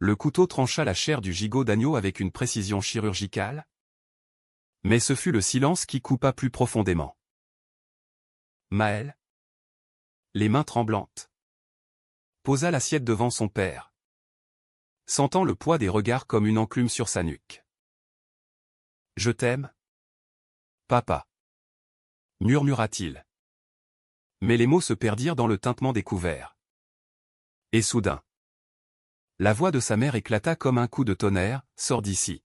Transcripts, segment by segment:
Le couteau trancha la chair du gigot d'agneau avec une précision chirurgicale. Mais ce fut le silence qui coupa plus profondément. Maëlle, les mains tremblantes, posa l'assiette devant son père, sentant le poids des regards comme une enclume sur sa nuque. « Je t'aime, papa, » murmura-t-il. Mais les mots se perdirent dans le tintement des couverts. Et soudain, la voix de sa mère éclata comme un coup de tonnerre. « Sors d'ici.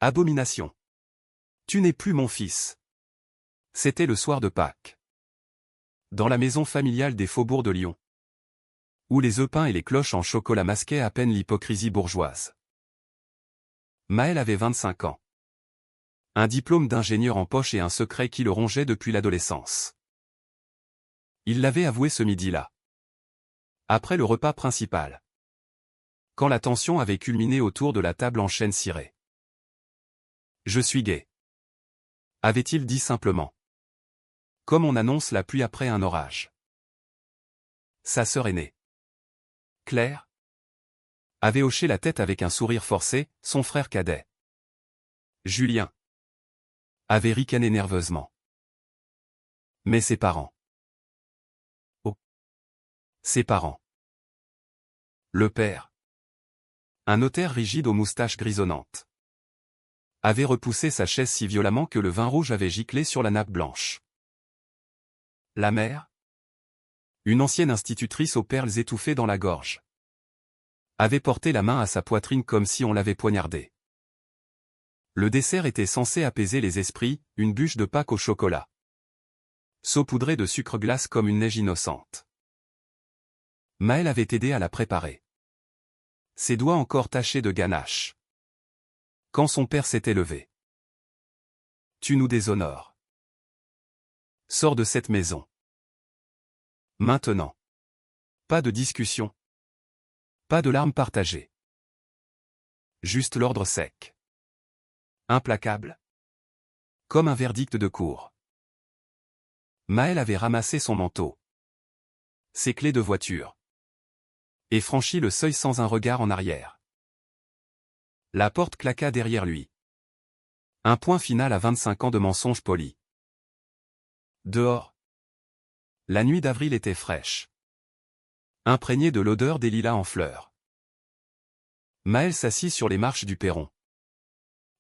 Abomination. Tu n'es plus mon fils. » C'était le soir de Pâques. Dans la maison familiale des faubourgs de Lyon, où les œufs peints et les cloches en chocolat masquaient à peine l'hypocrisie bourgeoise. Maëlle avait 25 ans. Un diplôme d'ingénieur en poche et un secret qui le rongeait depuis l'adolescence. Il l'avait avoué ce midi-là, après le repas principal, quand la tension avait culminé autour de la table en chêne ciré. « Je suis gay », avait-il dit simplement, comme on annonce la pluie après un orage. Sa sœur aînée, Claire, avait hoché la tête avec un sourire forcé. Son frère cadet, Julien, avait ricané nerveusement. Mais ses parents. Oh, ses parents. Le père, un notaire rigide aux moustaches grisonnantes, avait repoussé sa chaise si violemment que le vin rouge avait giclé sur la nappe blanche. La mère, une ancienne institutrice aux perles étouffées dans la gorge, avait porté la main à sa poitrine comme si on l'avait poignardée. Le dessert était censé apaiser les esprits, une bûche de Pâques au chocolat, saupoudrée de sucre glace comme une neige innocente. Maëlle avait aidé à la préparer, ses doigts encore tachés de ganache, quand son père s'était levé. « Tu nous déshonores. Sors de cette maison. Maintenant. » Pas de discussion. Pas de larmes partagées. Juste l'ordre sec. Implacable. Comme un verdict de cour. Maëlle avait ramassé son manteau, ses clés de voiture, et franchi le seuil sans un regard en arrière. La porte claqua derrière lui. Un point final à 25 ans de mensonges polis. Dehors, la nuit d'avril était fraîche, imprégnée de l'odeur des lilas en fleurs. Maëlle s'assit sur les marches du perron,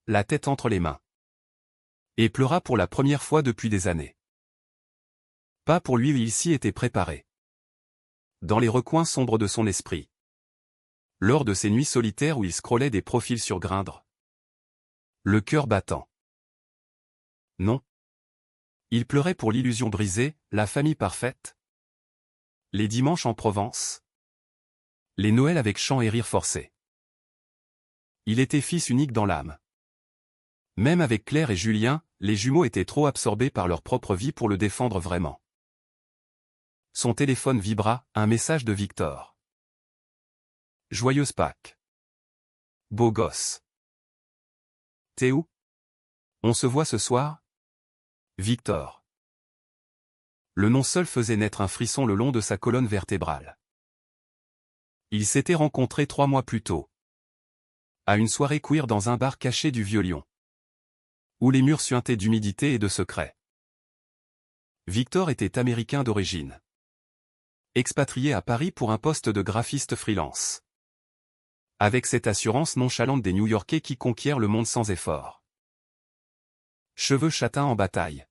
la tête entre les mains, et pleura pour la première fois depuis des années. Pas pour lui, il s'y était préparé. Dans les recoins sombres de son esprit, lors de ces nuits solitaires où il scrollait des profils sur Grindr, le cœur battant. Non. Il pleurait pour l'illusion brisée, la famille parfaite, les dimanches en Provence, les Noëls avec chants et rires forcés. Il était fils unique dans l'âme. Même avec Claire et Julien, les jumeaux étaient trop absorbés par leur propre vie pour le défendre vraiment. Son téléphone vibra, un message de Victor. Joyeuse Pâques. Beau gosse. T'es où? On se voit ce soir? Victor. Le nom seul faisait naître un frisson le long de sa colonne vertébrale. Ils s'étaient rencontrés 3 mois plus tôt, à une soirée queer dans un bar caché du Vieux-Lyon, où les murs suintaient d'humidité et de secrets. Victor était américain d'origine, expatrié à Paris pour un poste de graphiste freelance, avec cette assurance nonchalante des New-Yorkais qui conquièrent le monde sans effort. Cheveux châtains en bataille,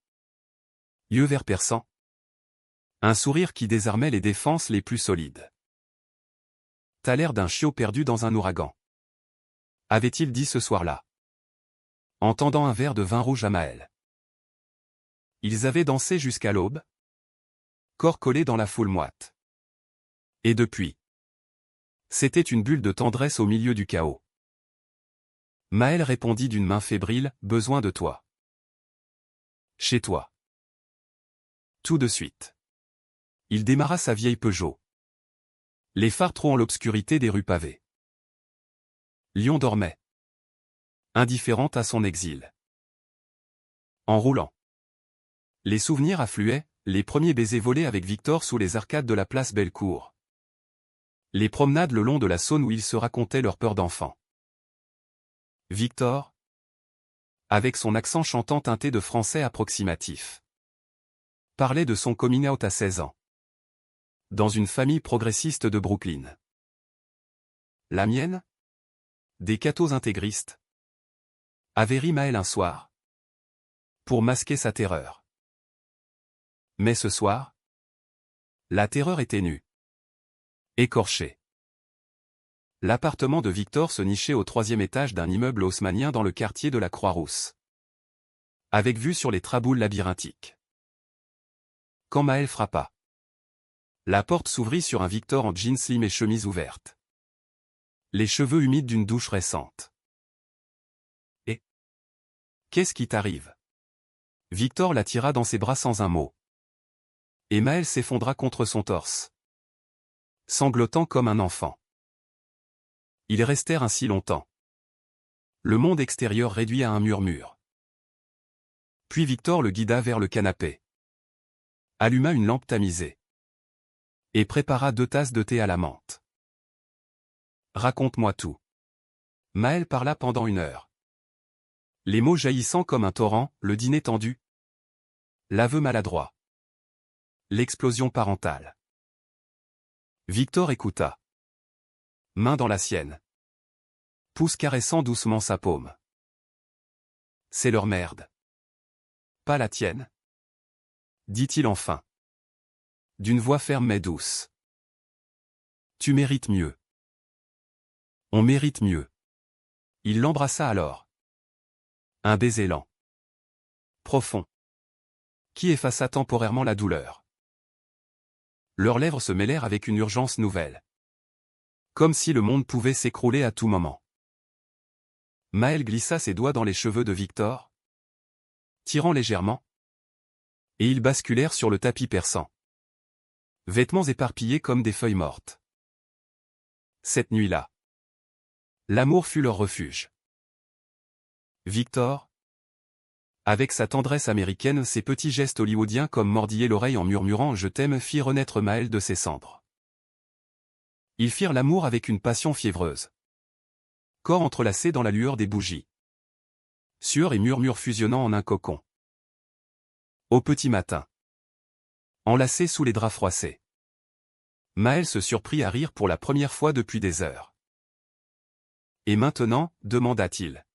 yeux verts perçants, un sourire qui désarmait les défenses les plus solides. « T'as l'air d'un chiot perdu dans un ouragan, » avait-il dit ce soir-là, en tendant un verre de vin rouge à Maëlle. Ils avaient dansé jusqu'à l'aube, corps collés dans la foule moite. Et depuis, c'était une bulle de tendresse au milieu du chaos. Maëlle répondit d'une main fébrile, « Besoin de toi. Chez toi. » Tout de suite. Il démarra sa vieille Peugeot, les phares trop en l'obscurité des rues pavées. Lyon dormait, indifférente à son exil. En roulant, les souvenirs affluaient, les premiers baisers volés avec Victor sous les arcades de la place Bellecour. Les promenades le long de la Saône où ils se racontaient leurs peurs d'enfant. Victor, avec son accent chantant teinté de français approximatif, parlait de son coming out à 16 ans. Dans une famille progressiste de Brooklyn. La mienne? Des cathos intégristes. Avait ri Maël un soir. Pour masquer sa terreur. Mais ce soir, la terreur était nue. Écorchée. L'appartement de Victor se nichait au 3e étage d'un immeuble haussmannien dans le quartier de la Croix-Rousse. Avec vue sur les traboules labyrinthiques. Quand Maël frappa. La porte s'ouvrit sur un Victor en jeans slim et chemise ouverte. Les cheveux humides d'une douche récente. Et qu'est-ce qui t'arrive? Victor la tira dans ses bras sans un mot. Et Maël s'effondra contre son torse. Sanglotant comme un enfant. Ils restèrent ainsi longtemps. Le monde extérieur réduit à un murmure. Puis Victor le guida vers le canapé. Alluma une lampe tamisée. Et prépara 2 tasses de thé à la menthe. Raconte-moi tout. Maël parla pendant 1 heure. Les mots jaillissant comme un torrent, le dîner tendu. L'aveu maladroit. L'explosion parentale. Victor écouta. Main dans la sienne. Pouce caressant doucement sa paume. C'est leur merde. Pas la tienne. Dit-il enfin. D'une voix ferme mais douce. Tu mérites mieux. On mérite mieux. Il l'embrassa alors. Un baiser lent. Profond. Qui effaça temporairement la douleur. Leurs lèvres se mêlèrent avec une urgence nouvelle. Comme si le monde pouvait s'écrouler à tout moment. Maël glissa ses doigts dans les cheveux de Victor, tirant légèrement. Et ils basculèrent sur le tapis perçant. Vêtements éparpillés comme des feuilles mortes. Cette nuit-là, l'amour fut leur refuge. Victor, avec sa tendresse américaine, ses petits gestes hollywoodiens comme mordiller l'oreille en murmurant « Je t'aime » fit renaître Maël de ses cendres. Ils firent l'amour avec une passion fiévreuse. Corps entrelacés dans la lueur des bougies. Sueur et murmures fusionnant en un cocon. Au petit matin. Enlacés sous les draps froissés. Maël se surprit à rire pour la première fois depuis des heures. Et maintenant, demanda-t-il.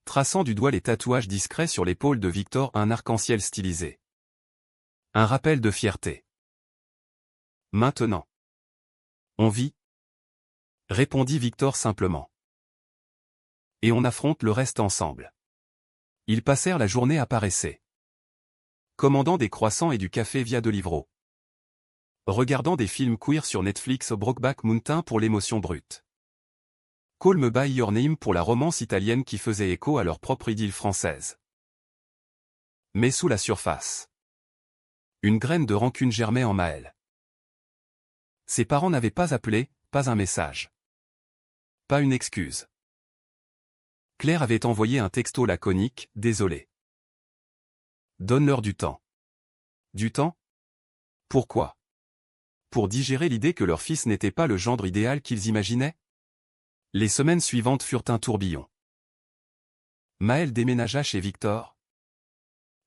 Traçant du doigt les tatouages discrets sur l'épaule de Victor, un arc-en-ciel stylisé. Un rappel de fierté. Maintenant. On vit, répondit Victor simplement. Et on affronte le reste ensemble. Ils passèrent la journée à paresser. Commandant des croissants et du café via Deliveroo. Regardant des films queer sur Netflix, Brokeback Mountain pour l'émotion brute. Call Me By Your Name pour la romance italienne qui faisait écho à leur propre idylle française. Mais sous la surface. Une graine de rancune germait en Maël. Ses parents n'avaient pas appelé, pas un message. Pas une excuse. Claire avait envoyé un texto laconique, désolé. Donne-leur du temps. Du temps? Pourquoi? Pour digérer l'idée que leur fils n'était pas le gendre idéal qu'ils imaginaient? Les semaines suivantes furent un tourbillon. Maël déménagea chez Victor,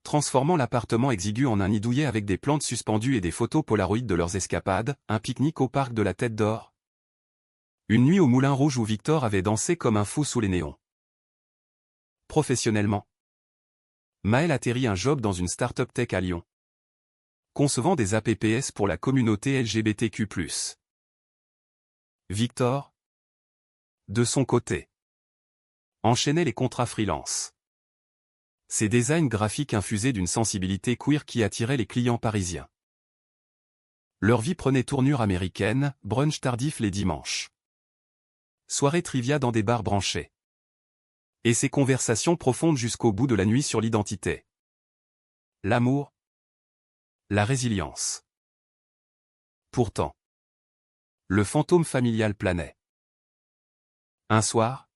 transformant l'appartement exigu en un nid douillet avec des plantes suspendues et des photos polaroïdes de leurs escapades, un pique-nique au parc de la Tête d'Or. Une nuit au Moulin Rouge où Victor avait dansé comme un fou sous les néons. Professionnellement, Maël atterrit un job dans une start-up tech à Lyon. Concevant des apps pour la communauté LGBTQ+. Victor, de son côté, enchaînait les contrats freelance. Ses designs graphiques infusés d'une sensibilité queer qui attirait les clients parisiens. Leur vie prenait tournure américaine, brunch tardif les dimanches. Soirée trivia dans des bars branchés. Et ces conversations profondes jusqu'au bout de la nuit sur l'identité. L'amour. La résilience. Pourtant, le fantôme familial planait. Un soir,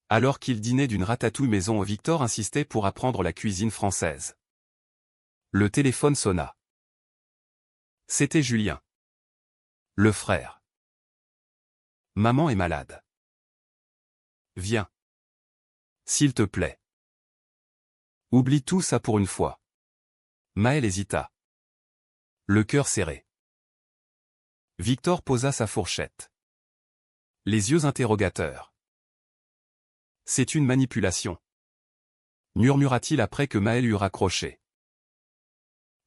alors qu'il dînait d'une ratatouille maison, Victor insistait pour apprendre la cuisine française. Le téléphone sonna. C'était Julien. Le frère. Maman est malade. Viens. S'il te plaît. Oublie tout ça pour une fois. Maël hésita. Le cœur serré. Victor posa sa fourchette. Les yeux interrogateurs. C'est une manipulation. Murmura-t-il après que Maël eut raccroché.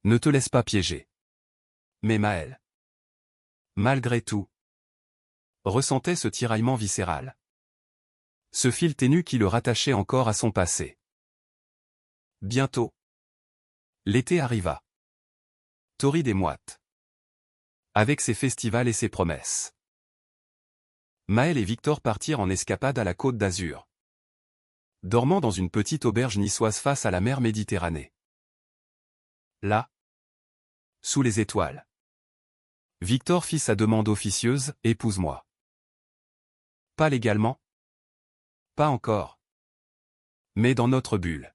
Ne te laisse pas piéger. Mais Maël, malgré tout, ressentait ce tiraillement viscéral. Ce fil ténu qui le rattachait encore à son passé. Bientôt. L'été arriva. Torride et moite. Avec ses festivals et ses promesses. Maël et Victor partirent en escapade à la Côte d'Azur. Dormant dans une petite auberge niçoise face à la mer Méditerranée. Là, sous les étoiles, Victor fit sa demande officieuse, « Épouse-moi ». Pas légalement. Pas encore. Mais dans notre bulle.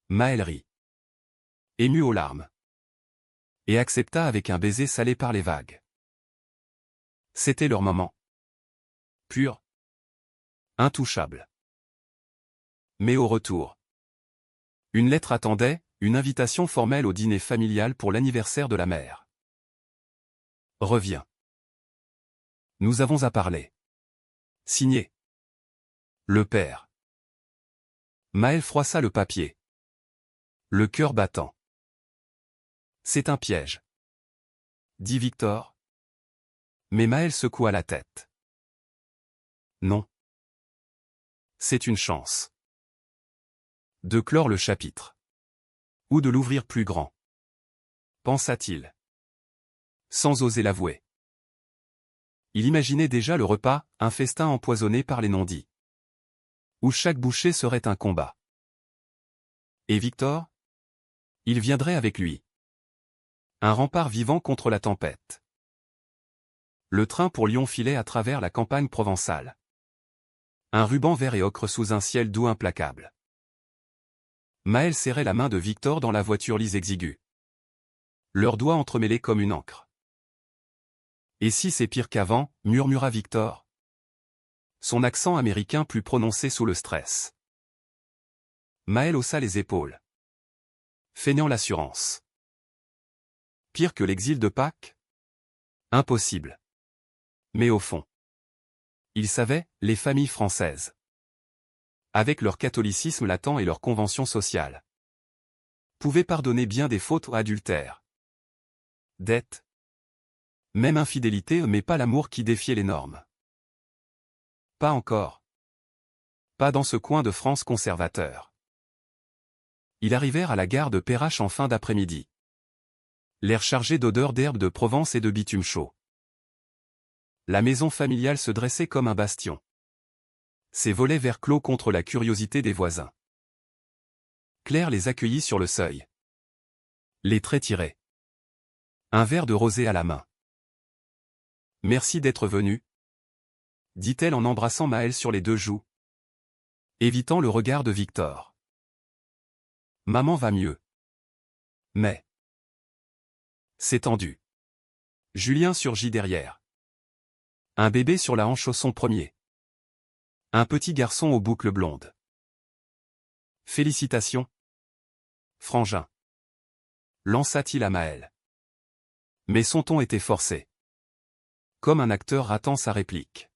Maël rit. Ému aux larmes. Et accepta avec un baiser salé par les vagues. C'était leur moment. Pur. Intouchable. Mais au retour. Une lettre attendait, une invitation formelle au dîner familial pour l'anniversaire de la mère. Reviens. Nous avons à parler. Signé. Le père. Maël froissa le papier. Le cœur battant. C'est un piège. Dit Victor. Mais Maël secoua la tête. Non. C'est une chance. De clore le chapitre. Ou de l'ouvrir plus grand. Pensa-t-il. Sans oser l'avouer. Il imaginait déjà le repas, un festin empoisonné par les non-dits. Où chaque bouchée serait un combat. Et Victor? Il viendrait avec lui. Un rempart vivant contre la tempête. Le train pour Lyon filait à travers la campagne provençale. Un ruban vert et ocre sous un ciel doux implacable. Maël serrait la main de Victor dans la voiture lisse exiguë. Leurs doigts entremêlés comme une encre. Et si c'est pire qu'avant, murmura Victor. Son accent américain plus prononcé sous le stress. Maël haussa les épaules. Feignant l'assurance. Pire que l'exil de Pâques? Impossible. Mais au fond, il savait, les familles françaises, avec leur catholicisme latent et leurs conventions sociales, pouvaient pardonner bien des fautes ou adultères. Dettes. Même infidélité, mais pas l'amour qui défiait les normes. Pas encore. Pas dans ce coin de France conservateur. Ils arrivèrent à la gare de Perrache en fin d'après-midi. L'air chargé d'odeurs d'herbe de Provence et de bitume chaud. La maison familiale se dressait comme un bastion. Ses volets verts clos contre la curiosité des voisins. Claire les accueillit sur le seuil. Les traits tirés. Un verre de rosé à la main. Merci d'être venu, dit-elle en embrassant Maël sur les deux joues, évitant le regard de Victor. Maman va mieux. Mais c'est tendu. Julien surgit derrière. Un bébé sur la hanche au son premier. Un petit garçon aux boucles blondes. Félicitations. Frangin. Lança-t-il à Maël. Mais son ton était forcé. Comme un acteur ratant sa réplique.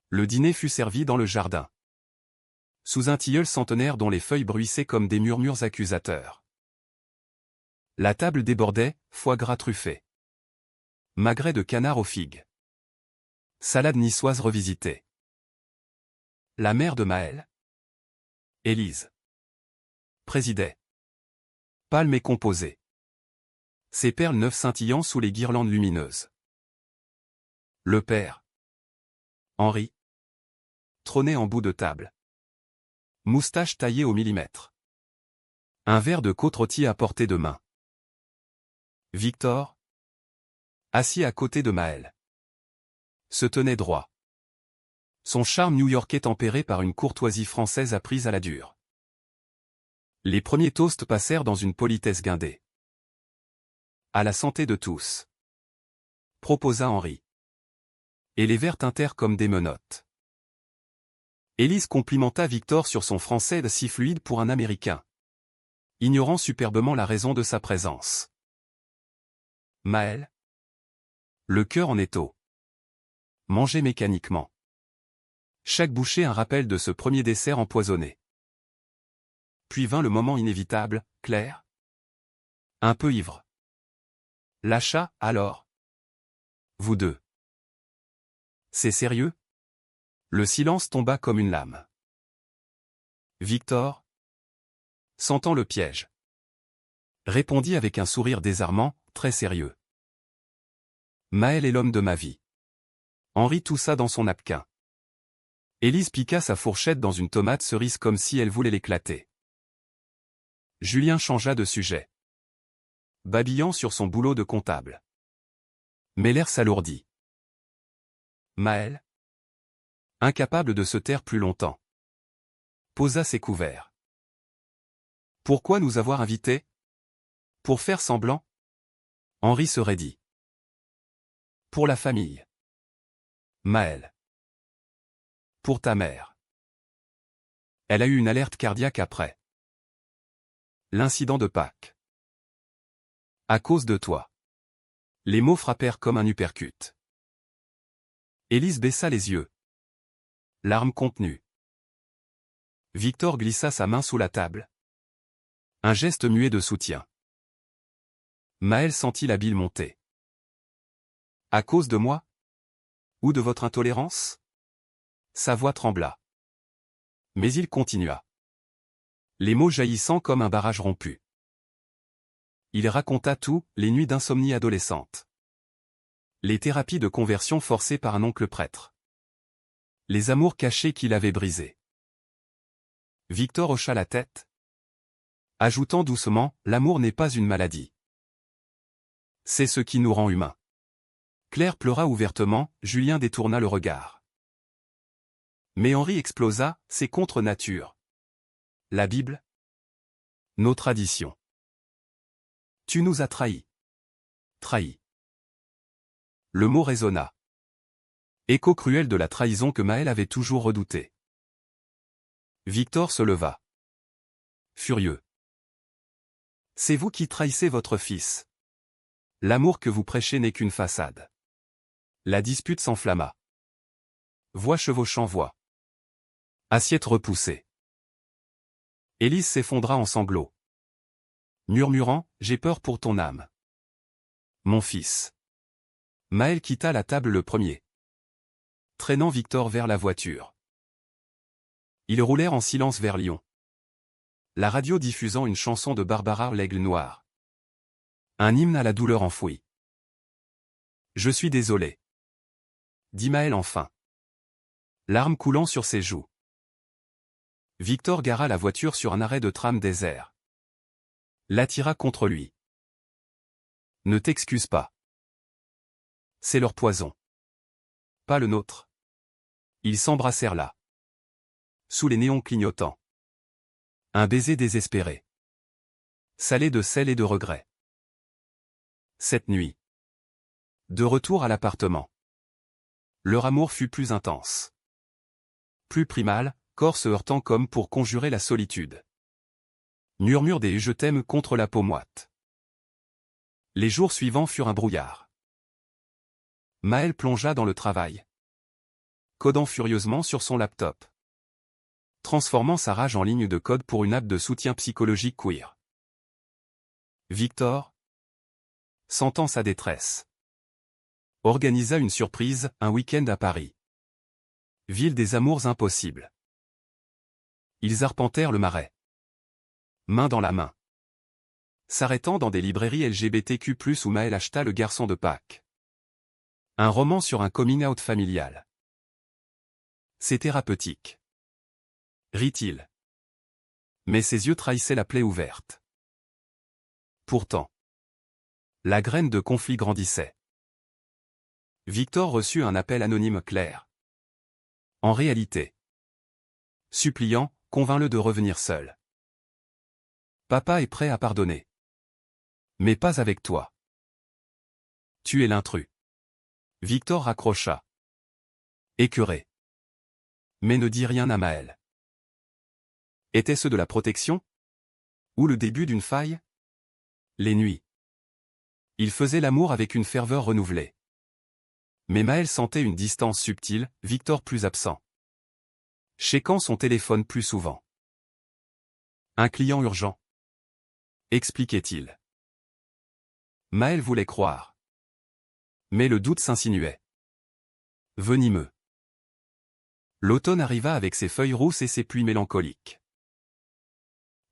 Le dîner fut servi dans le jardin. Sous un tilleul centenaire dont les feuilles bruissaient comme des murmures accusateurs. La table débordait, foie gras truffé. Magret de canard aux figues. Salade niçoise revisitée. La mère de Maël, Élise, présidait. Pâle mais composée. Ses perles neuves scintillant sous les guirlandes lumineuses. Le père, Henri, trônait en bout de table. Moustache taillée au millimètre. Un verre de côte rôtie à portée de main. Victor, assis à côté de Maël, se tenait droit. Son charme new-yorkais tempéré par une courtoisie française apprise à la dure. Les premiers toasts passèrent dans une politesse guindée. À la santé de tous, proposa Henri. Et les verres tintèrent comme des menottes. Élise complimenta Victor sur son français si fluide pour un Américain, ignorant superbement la raison de sa présence. Maël. Le cœur en étau. Mangeait mécaniquement. Chaque bouchée un rappel de ce premier dessert empoisonné. Puis vint le moment inévitable, Claire. Un peu ivre. Lâcha, alors. Vous deux. C'est sérieux? Le silence tomba comme une lame. Victor, sentant le piège, répondit avec un sourire désarmant, très sérieux. Maël est l'homme de ma vie. Henri toussa dans son napquin. Élise piqua sa fourchette dans une tomate cerise comme si elle voulait l'éclater. Julien changea de sujet, babillant sur son boulot de comptable. Mais l'air s'alourdit. Maël, incapable de se taire plus longtemps, posa ses couverts. Pourquoi nous avoir invités? Pour faire semblant? Henri se raidit. Pour la famille. Maël. Pour ta mère. Elle a eu une alerte cardiaque après l'incident de Pâques. À cause de toi. Les mots frappèrent comme un uppercut. Élise baissa les yeux. Larmes contenues. Victor glissa sa main sous la table. Un geste muet de soutien. Maël sentit la bile monter. À cause de moi? Ou de votre intolérance? Sa voix trembla. Mais il continua. Les mots jaillissant comme un barrage rompu. Il raconta tout, les nuits d'insomnie adolescente. Les thérapies de conversion forcées par un oncle prêtre. Les amours cachés qu'il avait brisés. Victor hocha la tête, ajoutant doucement, l'amour n'est pas une maladie. C'est ce qui nous rend humains. Claire pleura ouvertement, Julien détourna le regard. Mais Henri explosa, c'est contre nature. La Bible? Nos traditions. Tu nous as trahis. Trahis. Le mot résonna. Écho cruel de la trahison que Maël avait toujours redoutée. Victor se leva. Furieux. C'est vous qui trahissez votre fils. L'amour que vous prêchez n'est qu'une façade. La dispute s'enflamma. Voix chevauchant voix. Assiette repoussée. Élise s'effondra en sanglots. Murmurant, j'ai peur pour ton âme. Mon fils. Maël quitta la table le premier, traînant Victor vers la voiture. Ils roulèrent en silence vers Lyon. La radio diffusant une chanson de Barbara l'Aigle Noir. Un hymne à la douleur enfouie. Je suis désolé, dit Maël enfin, larmes coulant sur ses joues. Victor gara la voiture sur un arrêt de tram désert. L'attira contre lui. Ne t'excuse pas. C'est leur poison. Pas le nôtre. Ils s'embrassèrent là. Sous les néons clignotants. Un baiser désespéré. Salé de sel et de regret. Cette nuit. De retour à l'appartement. Leur amour fut plus intense. Plus primal, corps se heurtant comme pour conjurer la solitude. Murmure des « je t'aime » contre la peau moite. Les jours suivants furent un brouillard. Maël plongea dans le travail, codant furieusement sur son laptop, transformant sa rage en ligne de code pour une app de soutien psychologique queer. Victor, sentant sa détresse, organisa une surprise, un week-end à Paris. Ville des amours impossibles. Ils arpentèrent le Marais, main dans la main, s'arrêtant dans des librairies LGBTQ+, où Maël acheta Le Garçon de Pâques. Un roman sur un coming-out familial. C'est thérapeutique, rit-il. Mais ses yeux trahissaient la plaie ouverte. Pourtant, la graine de conflit grandissait. Victor reçut un appel anonyme clair. En réalité, suppliant, convainc-le de revenir seul. Papa est prêt à pardonner. Mais pas avec toi. Tu es l'intrus. Victor raccrocha. Écœuré. Mais ne dis rien à Maël. Était-ce de la protection? Ou le début d'une faille? Les nuits. Il faisait l'amour avec une ferveur renouvelée. Mais Maël sentait une distance subtile, Victor plus absent. Checkant son téléphone plus souvent. Un client urgent. Expliquait-il. Maël voulait croire. Mais le doute s'insinuait. Venimeux. L'automne arriva avec ses feuilles rousses et ses pluies mélancoliques.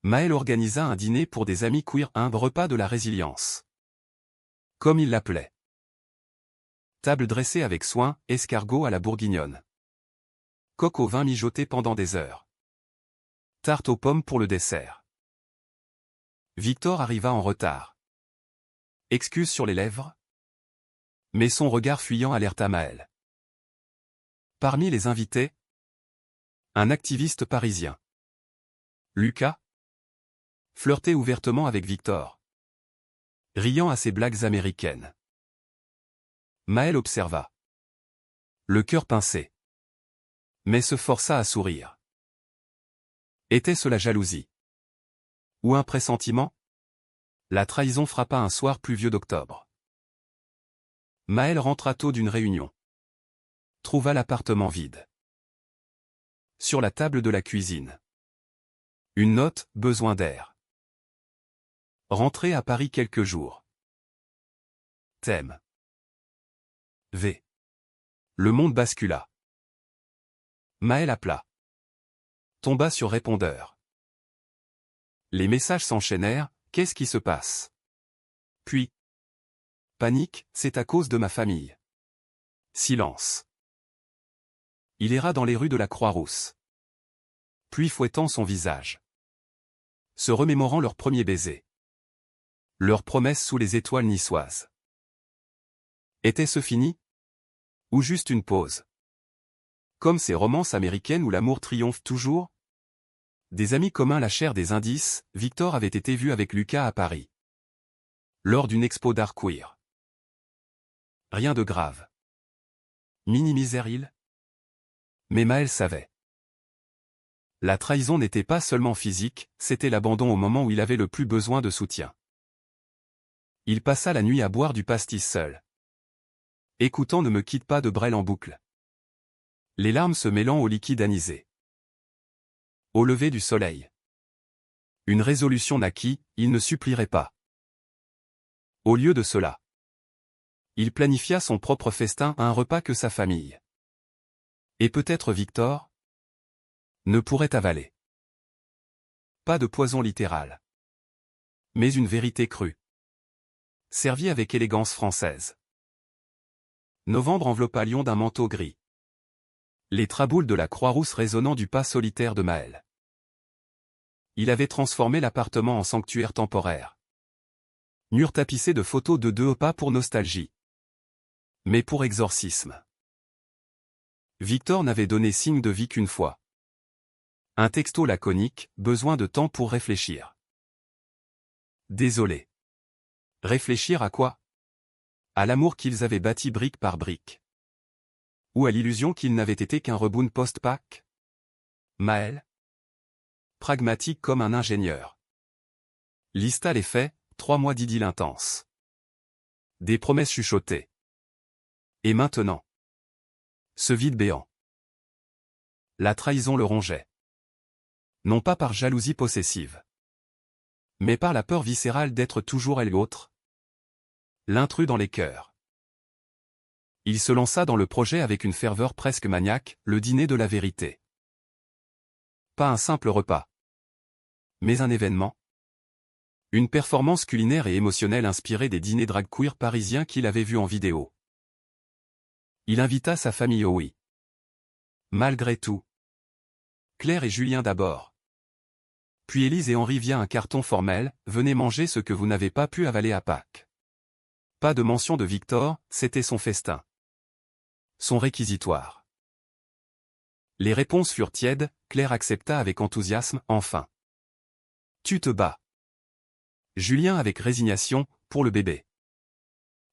Maël organisa un dîner pour des amis queer, un repas de la résilience. Comme il l'appelait. Table dressée avec soin, escargot à la bourguignonne. Coq au vin mijoté pendant des heures. Tarte aux pommes pour le dessert. Victor arriva en retard. Excuse sur les lèvres. Mais son regard fuyant alerta Maël. Parmi les invités, un activiste parisien. Lucas flirtait ouvertement avec Victor. Riant à ses blagues américaines. Maël observa. Le cœur pincé. Mais se força à sourire. Était-ce la jalousie? Ou un pressentiment? La trahison frappa un soir pluvieux d'octobre. Maël rentra tôt d'une réunion. Trouva l'appartement vide. Sur la table de la cuisine. Une note, besoin d'air. Rentré à Paris quelques jours. Thème. V. Le monde bascula. Maël appela. Tomba sur répondeur. Les messages s'enchaînèrent, qu'est-ce qui se passe? Puis. Panique, c'est à cause de ma famille. Silence. Il erra dans les rues de la Croix-Rousse. Puis fouettant son visage. Se remémorant leur premier baiser. Leur promesse sous les étoiles niçoises. Était-ce fini? Ou juste une pause? Comme ces romances américaines où l'amour triomphe toujours? Des amis communs lâchèrent des indices, Victor avait été vu avec Lucas à Paris. Lors d'une expo d'art queer. Rien de grave. Minimisait-il? Mais Maël savait. La trahison n'était pas seulement physique, c'était l'abandon au moment où il avait le plus besoin de soutien. Il passa la nuit à boire du pastis seul. Écoutant Ne me quitte pas de Brel en boucle. Les larmes se mêlant au liquide anisé. Au lever du soleil. Une résolution naquit, il ne supplierait pas. Au lieu de cela. Il planifia son propre festin, un repas que sa famille. Et peut-être Victor ne pourrait avaler. Pas de poison littéral. Mais une vérité crue. Servie avec élégance française. Novembre enveloppa Lyon d'un manteau gris. Les traboules de la Croix-Rousse résonnant du pas solitaire de Maël. Il avait transformé l'appartement en sanctuaire temporaire. Mur tapissé de photos de deux pas pour nostalgie. Mais pour exorcisme. Victor n'avait donné signe de vie qu'une fois. Un texto laconique, besoin de temps pour réfléchir. Désolé. Réfléchir à quoi? À l'amour qu'ils avaient bâti brique par brique. Ou à l'illusion qu'il n'avait été qu'un reboot post-Pâques? Maël? Pragmatique comme un ingénieur. Lista les faits, 3 mois d'idylle intense. Des promesses chuchotées. Et maintenant? Ce vide béant. La trahison le rongeait. Non pas par jalousie possessive. Mais par la peur viscérale d'être toujours elle l'autre. L'intrus dans les cœurs. Il se lança dans le projet avec une ferveur presque maniaque, le dîner de la vérité. Pas un simple repas. Mais un événement. Une performance culinaire et émotionnelle inspirée des dîners drag queer parisiens qu'il avait vus en vidéo. Il invita sa famille au oui. Malgré tout. Claire et Julien d'abord. Puis Élise et Henri via un carton formel, venez manger ce que vous n'avez pas pu avaler à Pâques. Pas de mention de Victor, c'était son festin. Son réquisitoire. Les réponses furent tièdes, Claire accepta avec enthousiasme, enfin. Tu te bats. Julien avec résignation, pour le bébé.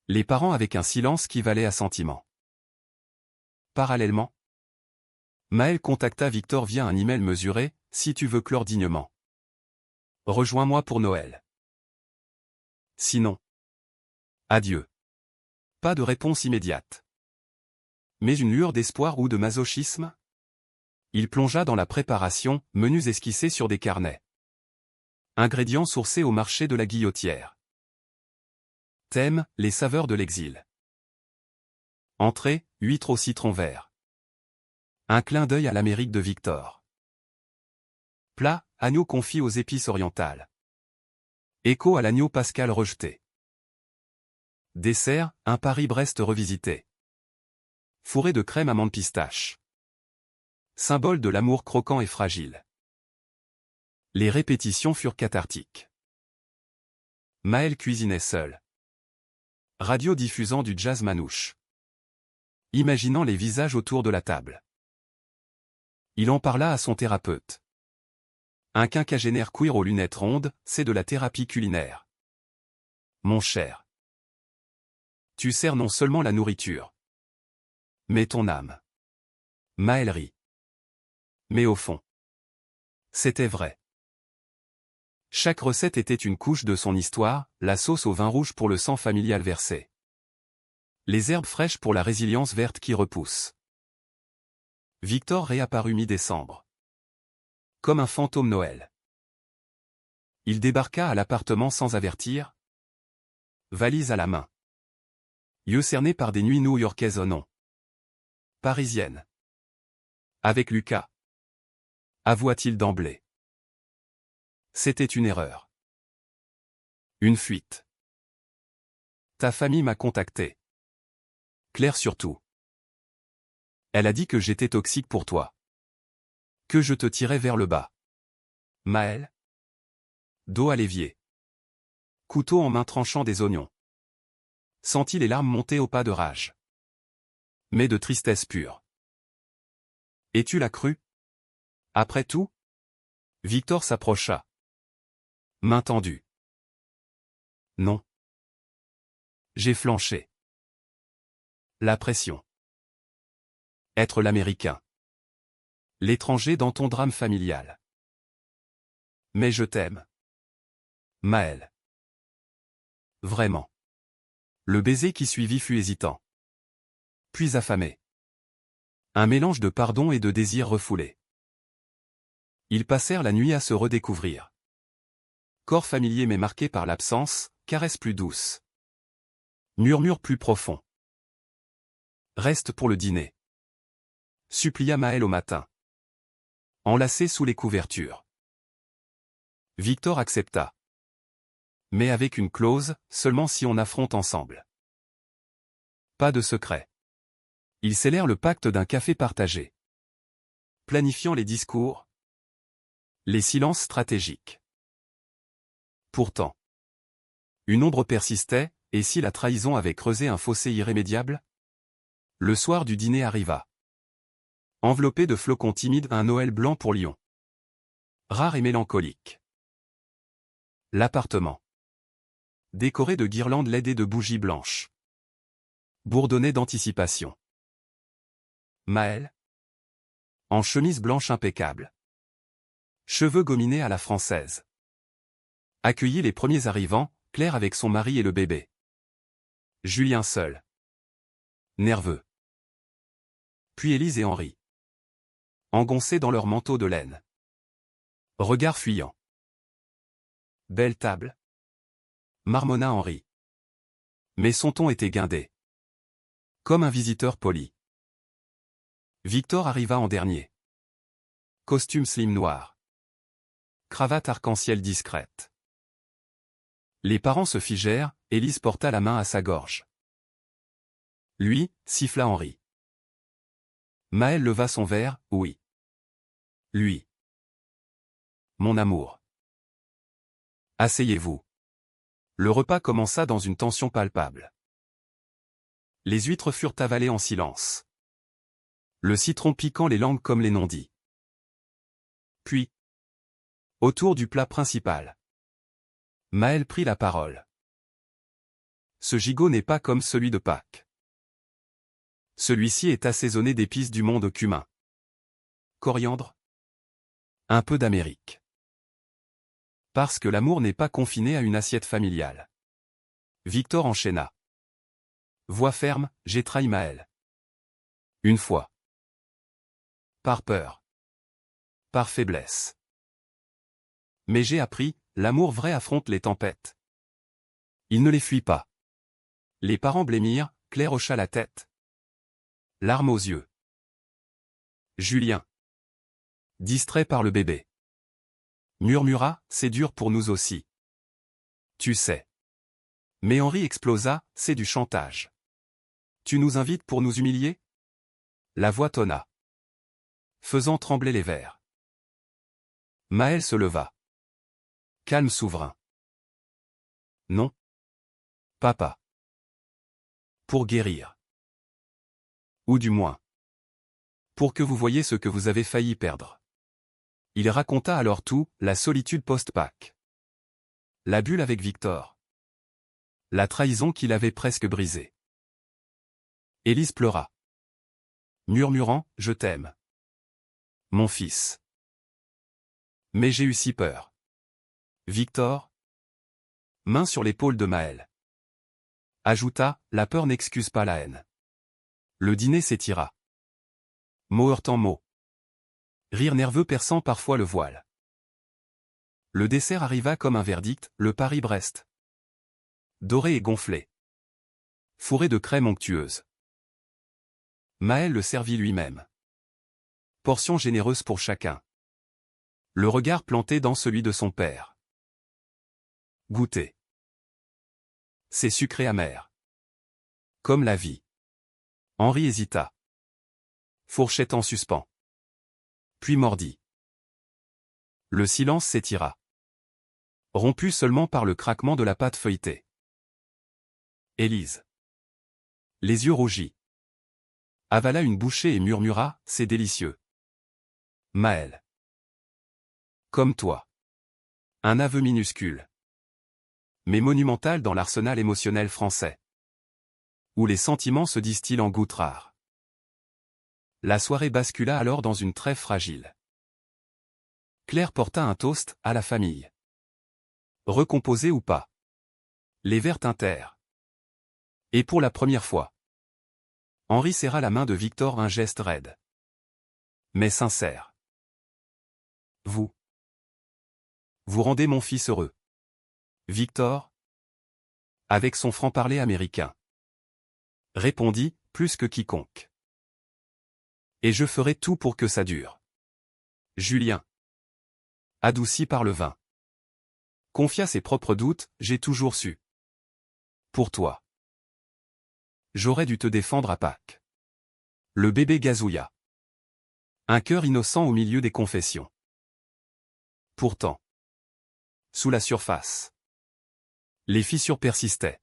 Les parents avec un silence qui valait assentiment. Parallèlement, Maël contacta Victor via un email mesuré, si tu veux clore dignement. Rejoins-moi pour Noël. Sinon. Adieu. Pas de réponse immédiate. Mais une lueur d'espoir ou de masochisme? Il plongea dans la préparation, menus esquissés sur des carnets. Ingrédients sourcés au marché de la Guillotière. Thème, les saveurs de l'exil. Entrée, huîtres au citron vert. Un clin d'œil à l'Amérique de Victor. Plat, agneau confit aux épices orientales. Écho à l'agneau pascal rejeté. Dessert, un Paris-Brest revisité. Fourré de crème amande pistache. Symbole de l'amour croquant et fragile. Les répétitions furent cathartiques. Maël cuisinait seul. Radio-diffusant du jazz manouche. Imaginant les visages autour de la table. Il en parla à son thérapeute. Un quinquagénaire queer aux lunettes rondes, c'est de la thérapie culinaire. Mon cher. Tu sers non seulement la nourriture, mais ton âme. Maël rit. Mais au fond, c'était vrai. Chaque recette était une couche de son histoire, la sauce au vin rouge pour le sang familial versé. Les herbes fraîches pour la résilience verte qui repousse. Victor réapparut mi-décembre. Comme un fantôme Noël. Il débarqua à l'appartement sans avertir. Valise à la main. Yeux cernés par des nuits new-yorkaises au nom. Parisienne. Avec Lucas. Avoua-t-il d'emblée. C'était une erreur. Une fuite. Ta famille m'a contacté. Claire surtout. Elle a dit que j'étais toxique pour toi. Que je te tirais vers le bas. Maël. Dos à l'évier. Couteau en main tranchant des oignons. Sentit les larmes monter au pas de rage. Mais de tristesse pure. Et tu l'as cru? Après tout? Victor s'approcha. Main tendue. Non. J'ai flanché. La pression. Être l'Américain. L'étranger dans ton drame familial. Mais je t'aime. Maël. Vraiment. Le baiser qui suivit fut hésitant. Puis affamé. Un mélange de pardon et de désir refoulé. Ils passèrent la nuit à se redécouvrir. Corps familier mais marqué par l'absence, caresse plus douce. Murmure plus profond. Reste pour le dîner. Supplia Maël au matin. Enlacé sous les couvertures. Victor accepta. Mais avec une clause, seulement si on affronte ensemble. Pas de secret. Ils scellèrent le pacte d'un café partagé. Planifiant les discours. Les silences stratégiques. Pourtant. Une ombre persistait, et si la trahison avait creusé un fossé irrémédiable? Le soir du dîner arriva. Enveloppé de flocons timides un Noël blanc pour Lyon. Rare et mélancolique. L'appartement. Décoré de guirlandes LED et de bougies blanches. Bourdonné d'anticipation. Maël. En chemise blanche impeccable. Cheveux gominés à la française. Accueillit les premiers arrivants, Claire avec son mari et le bébé. Julien seul. Nerveux. Puis Élise et Henri. Engoncés dans leur manteau de laine. Regard fuyant. Belle table. Marmonna Henri. Mais son ton était guindé. Comme un visiteur poli. Victor arriva en dernier. Costume slim noir. Cravate arc-en-ciel discrète. Les parents se figèrent, Élise porta la main à sa gorge. Lui, siffla Henri. Maël leva son verre, oui. Lui. Mon amour. Asseyez-vous. Le repas commença dans une tension palpable. Les huîtres furent avalées en silence. Le citron piquant les langues comme les non-dits. Puis, autour du plat principal, Maël prit la parole. Ce gigot n'est pas comme celui de Pâques. Celui-ci est assaisonné d'épices du monde cumin. coriandre? Un peu d'Amérique. Parce que l'amour n'est pas confiné à une assiette familiale. Victor enchaîna. Voix ferme, j'ai trahi Maëlle. Une fois. Par peur. Par faiblesse. Mais j'ai appris, l'amour vrai affronte les tempêtes. Il ne les fuit pas. Les parents blêmirent, Claire hocha la tête. Larmes aux yeux. Julien. Distrait par le bébé. Murmura, c'est dur pour nous aussi. Tu sais. Mais Henri explosa, c'est du chantage. Tu nous invites pour nous humilier? La voix tonna, faisant trembler les verres. Maëlle se leva. Calme souverain. Non. Papa. Pour guérir. Ou du moins. Pour que vous voyiez ce que vous avez failli perdre. Il raconta alors tout, la solitude post-Pâques. La bulle avec Victor. La trahison qu'il avait presque brisée. Élise pleura. Murmurant, je t'aime. Mon fils. Mais j'ai eu si peur. Victor. Main sur l'épaule de Maëlle. Ajouta, la peur n'excuse pas la haine. Le dîner s'étira. Mot heurtant mot. Rire nerveux perçant parfois le voile. Le dessert arriva comme un verdict, le Paris-Brest. Doré et gonflé. Fourré de crème onctueuse. Maëlle le servit lui-même. Portion généreuse pour chacun. Le regard planté dans celui de son père. Goûter. C'est sucré amer. Comme la vie. Henri hésita. Fourchette en suspens. Puis mordit. Le silence s'étira. Rompu seulement par le craquement de la pâte feuilletée. Élise. Les yeux rougis. Avala une bouchée et murmura, c'est délicieux. Maëlle. Comme toi. Un aveu minuscule. Mais monumental dans l'arsenal émotionnel français. Où les sentiments se distillent en gouttes rares. La soirée bascula alors dans une trêve fragile. Claire porta un toast à la famille. Recomposée ou pas. Les verres tintèrent. Et pour la première fois. Henri serra la main de Victor, un geste raide. Mais sincère. Vous. Vous rendez mon fils heureux. Victor. Avec son franc-parler américain. Répondit, plus que quiconque. Et je ferai tout pour que ça dure. Julien. Adouci par le vin. Confia ses propres doutes, j'ai toujours su. Pour toi. J'aurais dû te défendre à Pâques. Le bébé gazouilla. Un cœur innocent au milieu des confessions. Pourtant. Sous la surface. Les fissures persistaient.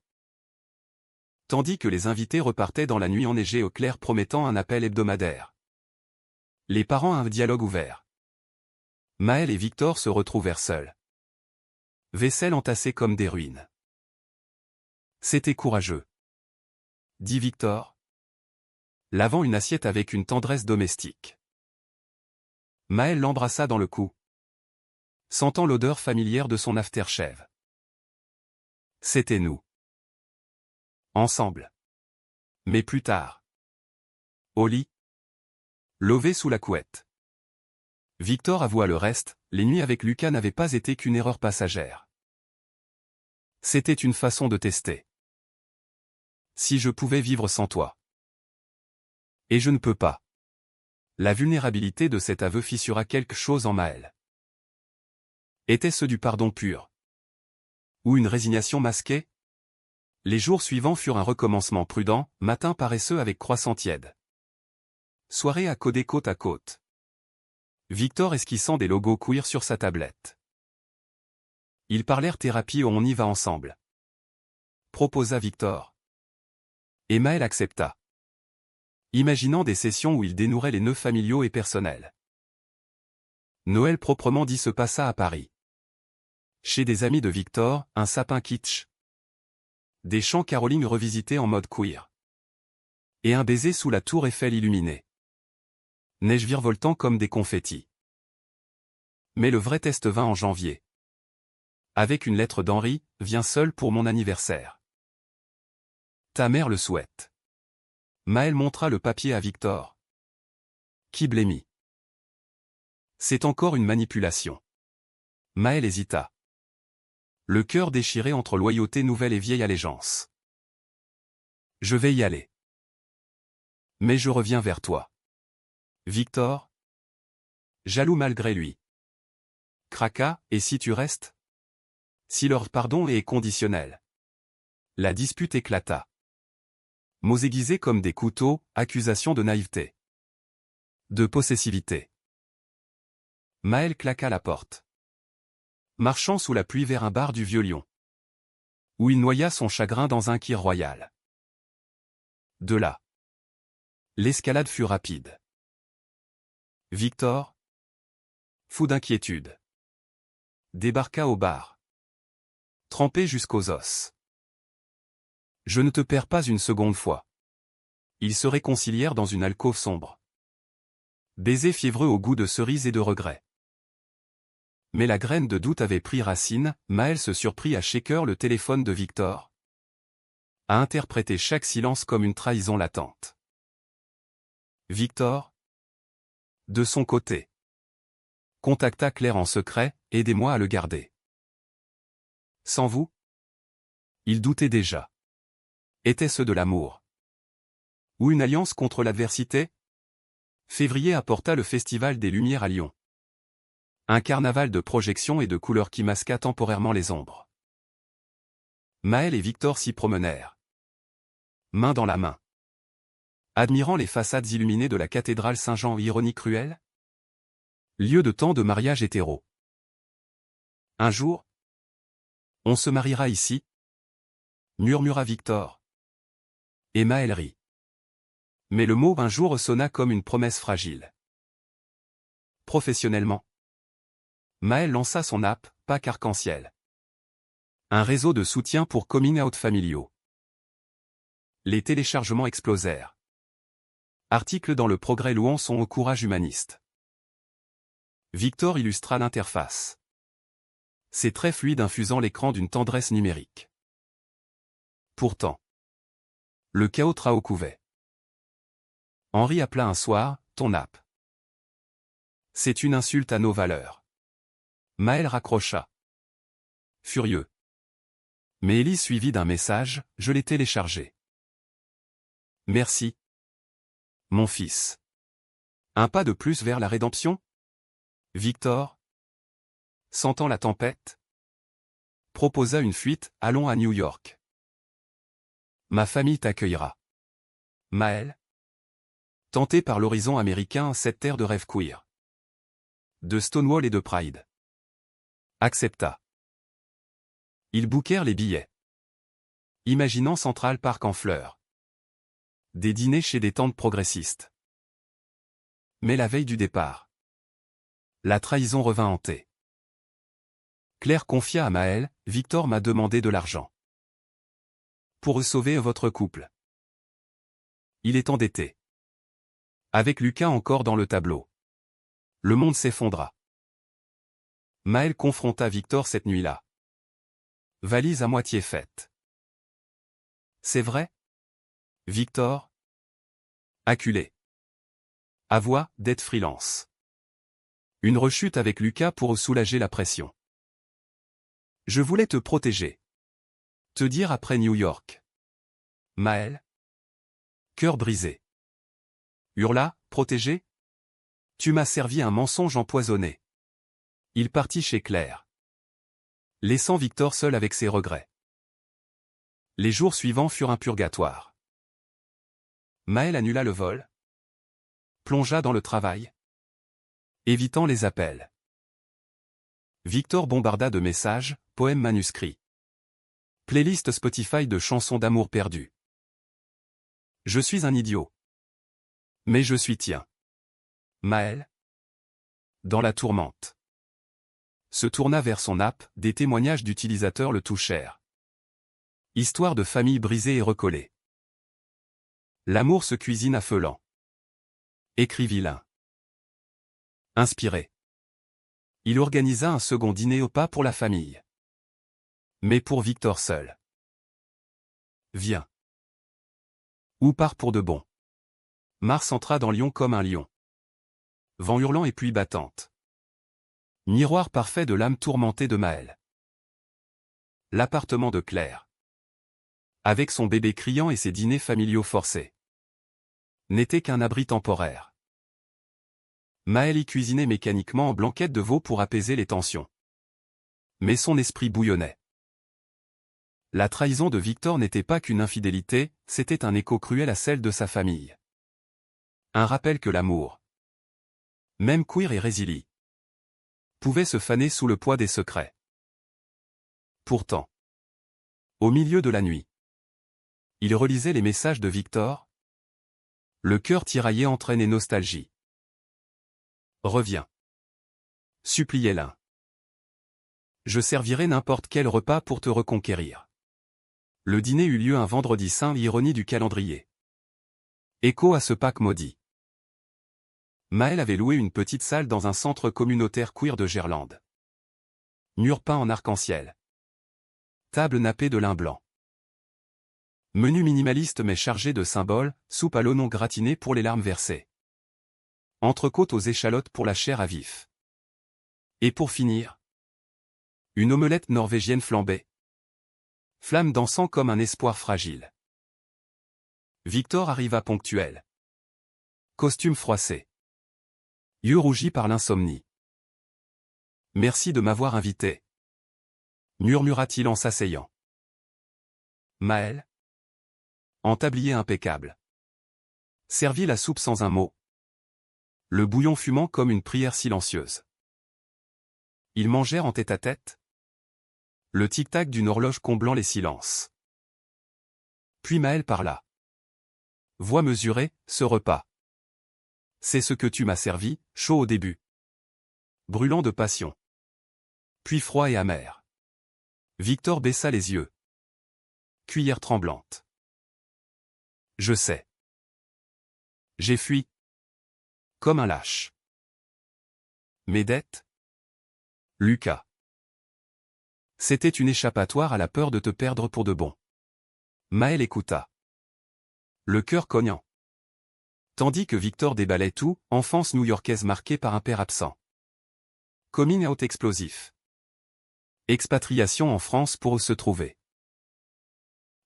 Tandis que les invités repartaient dans la nuit enneigée au clair promettant un appel hebdomadaire. Les parents un dialogue ouvert. Maëlle et Victor se retrouvèrent seuls. Vaisselle entassée comme des ruines. C'était courageux. Dit Victor. Lavant une assiette avec une tendresse domestique. Maëlle l'embrassa dans le cou. Sentant l'odeur familière de son aftershave. C'était nous. Ensemble. Mais plus tard. Au lit. Lové sous la couette. Victor avoua le reste, les nuits avec Lucas n'avaient pas été qu'une erreur passagère. C'était une façon de tester. Si je pouvais vivre sans toi. Et je ne peux pas. La vulnérabilité de cet aveu fissura quelque chose en Maëlle. Était-ce du pardon pur? Ou une résignation masquée? Les jours suivants furent un recommencement prudent, matin paresseux avec croissant tiède. Soirée accolée côte à côte. Victor esquissant des logos queer sur sa tablette. Ils parlèrent thérapie où on y va ensemble. Proposa Victor. Et Maëlle accepta. Imaginant des sessions où ils dénoueraient les nœuds familiaux et personnels. Noël proprement dit se passa à Paris. Chez des amis de Victor, un sapin kitsch. Des chants Caroline revisités en mode queer. Et un baiser sous la tour Eiffel illuminée. neige virevoltant comme des confettis. Mais le vrai test vint en janvier. Avec une lettre d'Henri, viens seul pour mon anniversaire. Ta mère le souhaite. Maël montra le papier à Victor. Qui blêmit. C'est encore une manipulation. Maël hésita. Le cœur déchiré entre loyauté nouvelle et vieille allégeance. Je vais y aller. Mais je reviens vers toi. Victor. Jaloux malgré lui. Craqua, et si tu restes? Si leur pardon est conditionnel. La dispute éclata. Mots aiguisés comme des couteaux, accusations de naïveté. De possessivité. Maël claqua la porte. Marchant sous la pluie vers un bar du Vieux-Lyon. Où il noya son chagrin dans un kir royal. De là. L'escalade fut rapide. Victor, fou d'inquiétude, débarqua au bar. Trempé jusqu'aux os. Je ne te perds pas une seconde fois. Ils se réconcilièrent dans une alcôve sombre. Baiser fiévreux au goût de cerises et de regrets. Mais la graine de doute avait pris racine, Maël se surprit à shaker le téléphone de Victor. À interpréter chaque silence comme une trahison latente. Victor, de son côté, contacta Claire en secret, aidez-moi à le garder. Sans vous? Il doutait déjà. Était-ce de l'amour? Ou une alliance contre l'adversité? Février apporta le Festival des Lumières à Lyon. Un carnaval de projections et de couleurs qui masqua temporairement les ombres. Maël et Victor s'y promenèrent. Main dans la main. Admirant les façades illuminées de la cathédrale Saint-Jean ironique cruelle? Lieu de tant de mariages hétéros. Un jour, on se mariera ici? Murmura Victor. Et Maël rit. Mais le mot un jour sonna comme une promesse fragile. Professionnellement, Maël lança son app, Pack Arc-en-Ciel. Un réseau de soutien pour coming-out familiaux. Les téléchargements explosèrent. Article dans Le Progrès louant son courage humaniste. Victor illustra l'interface. Ses traits fluides infusant l'écran d'une tendresse numérique. Pourtant, le chaos couvait. Henri appela un soir, ton app. C'est une insulte à nos valeurs. Maël raccrocha. Furieux. Mais Élise suivit d'un message, je l'ai téléchargé. Merci. Mon fils. Un pas de plus vers la rédemption? Victor, sentant la tempête, proposa une fuite, allons à New York. Ma famille t'accueillera. Maël, tenté par l'horizon américain, cette terre de rêve queer. De Stonewall et de Pride. Accepta. Ils bouquèrent les billets. Imaginant Central Park en fleurs. Des dîners chez des tantes progressistes. Mais la veille du départ, la trahison revint hanter. Claire confia à Maël, Victor m'a demandé de l'argent. Pour sauver votre couple. Il est endetté. Avec Lucas encore dans le tableau. Le monde s'effondra. Maël confronta Victor cette nuit-là. Valise à moitié faite. C'est vrai? Victor? Acculé. Avoua, dette freelance. Une rechute avec Lucas pour soulager la pression. Je voulais te protéger. Te dire après New York. Maël? Cœur brisé. Hurla, protégé? Tu m'as servi un mensonge empoisonné. Il partit chez Claire. Laissant Victor seul avec ses regrets. Les jours suivants furent un purgatoire. Maël annula le vol. Plongea dans le travail. Évitant les appels. Victor bombarda de messages, poèmes manuscrits. Playlist Spotify de chansons d'amour perdues. Je suis un idiot. Mais je suis tien. Maël. Dans la tourmente. Se tourna vers son app, des témoignages d'utilisateurs le touchèrent. Histoire de famille brisée et recollée. L'amour se cuisine à feu lent. Écrivit l'un. Inspiré, il organisa un second dîner au pas pour la famille. Mais pour Victor seul. Viens. Ou pars pour de bon. Mars entra dans Lyon comme un lion. Vent hurlant et pluie battante. Miroir parfait de l'âme tourmentée de Maël. L'appartement de Claire, avec son bébé criant et ses dîners familiaux forcés, n'était qu'un abri temporaire. Maël y cuisinait mécaniquement en blanquette de veau pour apaiser les tensions. Mais son esprit bouillonnait. La trahison de Victor n'était pas qu'une infidélité, c'était un écho cruel à celle de sa famille. Un rappel que l'amour, même queer et résili, pouvait se faner sous le poids des secrets. Pourtant, au milieu de la nuit, il relisait les messages de Victor. Le cœur tiraillé entraînait nostalgie. Reviens. Suppliait l'un. Je servirai n'importe quel repas pour te reconquérir. Le dîner eut lieu un vendredi saint, ironie du calendrier. Écho à ce Pâques maudit. Maël avait loué une petite salle dans un centre communautaire queer de Gerland. Murs peints en arc-en-ciel. Table nappée de lin blanc. Menu minimaliste mais chargé de symboles, soupe à l'oignon gratiné pour les larmes versées. Entrecôte aux échalotes pour la chair à vif. Et pour finir, une omelette norvégienne flambée. Flamme dansant comme un espoir fragile. Victor arriva ponctuel. Costume froissé. Yeux rougis par l'insomnie. Merci de m'avoir invité, murmura-t-il en s'asseyant. Maël, en tablier impeccable, servit la soupe sans un mot. Le bouillon fumant comme une prière silencieuse. Ils mangèrent en tête-à-tête. Le tic-tac d'une horloge comblant les silences. Puis Maël parla. Voix mesurée, ce repas. C'est ce que tu m'as servi, chaud au début. Brûlant de passion. Puis froid et amer. Victor baissa les yeux. Cuillère tremblante. Je sais. J'ai fui. Comme un lâche. Mes dettes? Lucas. C'était une échappatoire à la peur de te perdre pour de bon. Maël écouta. Le cœur cognant. Tandis que Victor déballait tout, enfance new-yorkaise marquée par un père absent. Coming out explosif. Expatriation en France pour se trouver.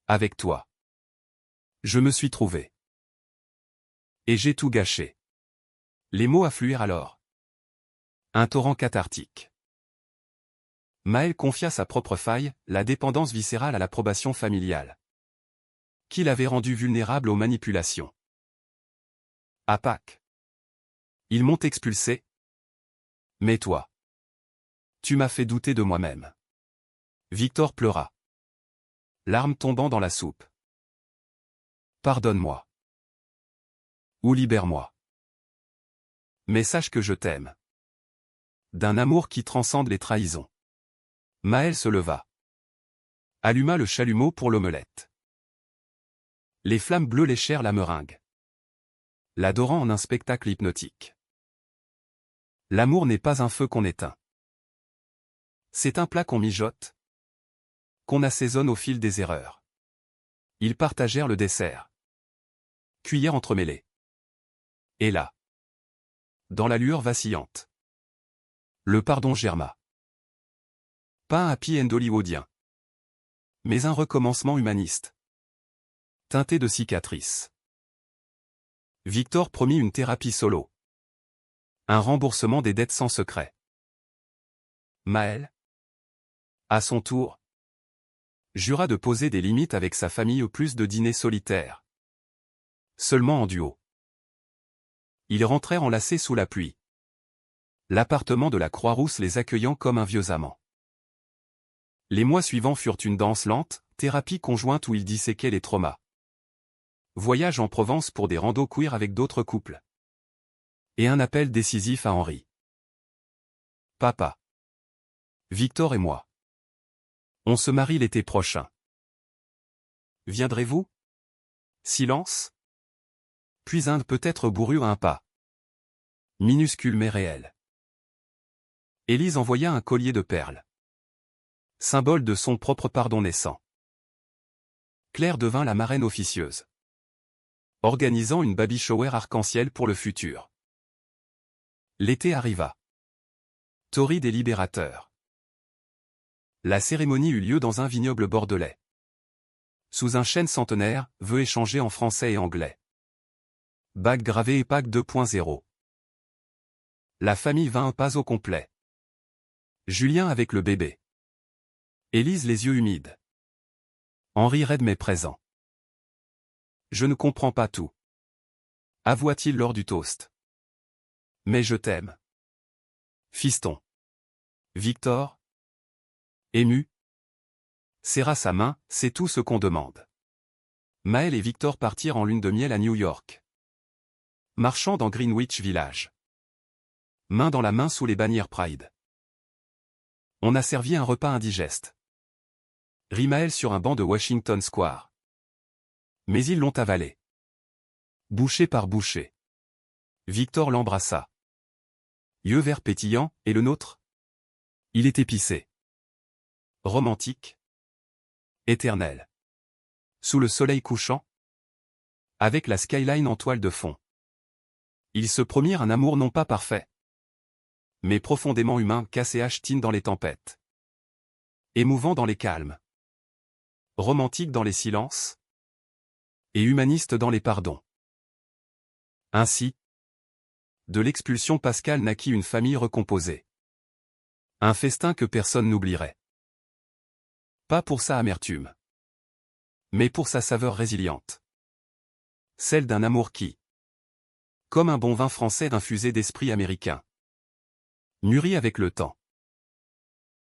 Avec toi. Je me suis trouvé. Et j'ai tout gâché. Les mots affluèrent alors. Un torrent cathartique. Maël confia sa propre faille, la dépendance viscérale à l'approbation familiale. Qui l'avait rendu vulnérable aux manipulations. À Pâques. Ils m'ont expulsé. Mais toi. Tu m'as fait douter de moi-même. Victor pleura. Larmes tombant dans la soupe. Pardonne-moi. Ou libère-moi. Mais sache que je t'aime. D'un amour qui transcende les trahisons. Maël se leva. Alluma le chalumeau pour l'omelette. Les flammes bleues léchèrent la meringue. L'adorant en un spectacle hypnotique. L'amour n'est pas un feu qu'on éteint. C'est un plat qu'on mijote, qu'on assaisonne au fil des erreurs. Ils partagèrent le dessert. Cuillère entremêlée. Et là, dans la lueur vacillante, le pardon germa. Pas un happy end hollywoodien, mais un recommencement humaniste, teinté de cicatrices. Victor promit une thérapie solo. Un remboursement des dettes sans secret. Maël, à son tour, jura de poser des limites avec sa famille au plus de dîners solitaires. Seulement en duo. Ils rentrèrent enlacés sous la pluie. L'appartement de la Croix-Rousse les accueillant comme un vieux amant. Les mois suivants furent une danse lente, thérapie conjointe où ils disséquaient les traumas. Voyage en Provence pour des randos queer avec d'autres couples. Et un appel décisif à Henri. Papa. Victor et moi. On se marie l'été prochain. Viendrez-vous? Silence. Puis Inde peut-être bourru à un pas. Minuscule mais réel. Élise envoya un collier de perles. Symbole de son propre pardon naissant. Claire devint la marraine officieuse, organisant une baby shower arc-en-ciel pour le futur. L'été arriva. Torride et libérateur. La cérémonie eut lieu dans un vignoble bordelais. Sous un chêne centenaire, vœux échangés en français et anglais. Bague gravée et Pâques 2.0. La famille vint un pas au complet. Julien avec le bébé. Élise les yeux humides. Henri raide mais présent. Je ne comprends pas tout, avoua-t-il lors du toast. Mais je t'aime. Fiston. Victor, ému, serra sa main, c'est tout ce qu'on demande. Maël et Victor partirent en lune de miel à New York. Marchant dans Greenwich Village. Main dans la main sous les bannières Pride. On a servi un repas indigeste. Rit Maël sur un banc de Washington Square. Mais ils l'ont avalé. Bouchée par bouchée. Victor l'embrassa. Yeux verts pétillants, et le nôtre? Il est épicé. Romantique. Éternel. Sous le soleil couchant. Avec la skyline en toile de fond. Ils se promirent un amour non pas parfait, mais profondément humain, cassé Ashtin dans les tempêtes. Émouvant dans les calmes. Romantique dans les silences. Et humaniste dans les pardons. Ainsi, de l'expulsion pascale naquit une famille recomposée. Un festin que personne n'oublierait. Pas pour sa amertume, mais pour sa saveur résiliente. Celle d'un amour qui, comme un bon vin français infusé d'esprit américain, mûrit avec le temps.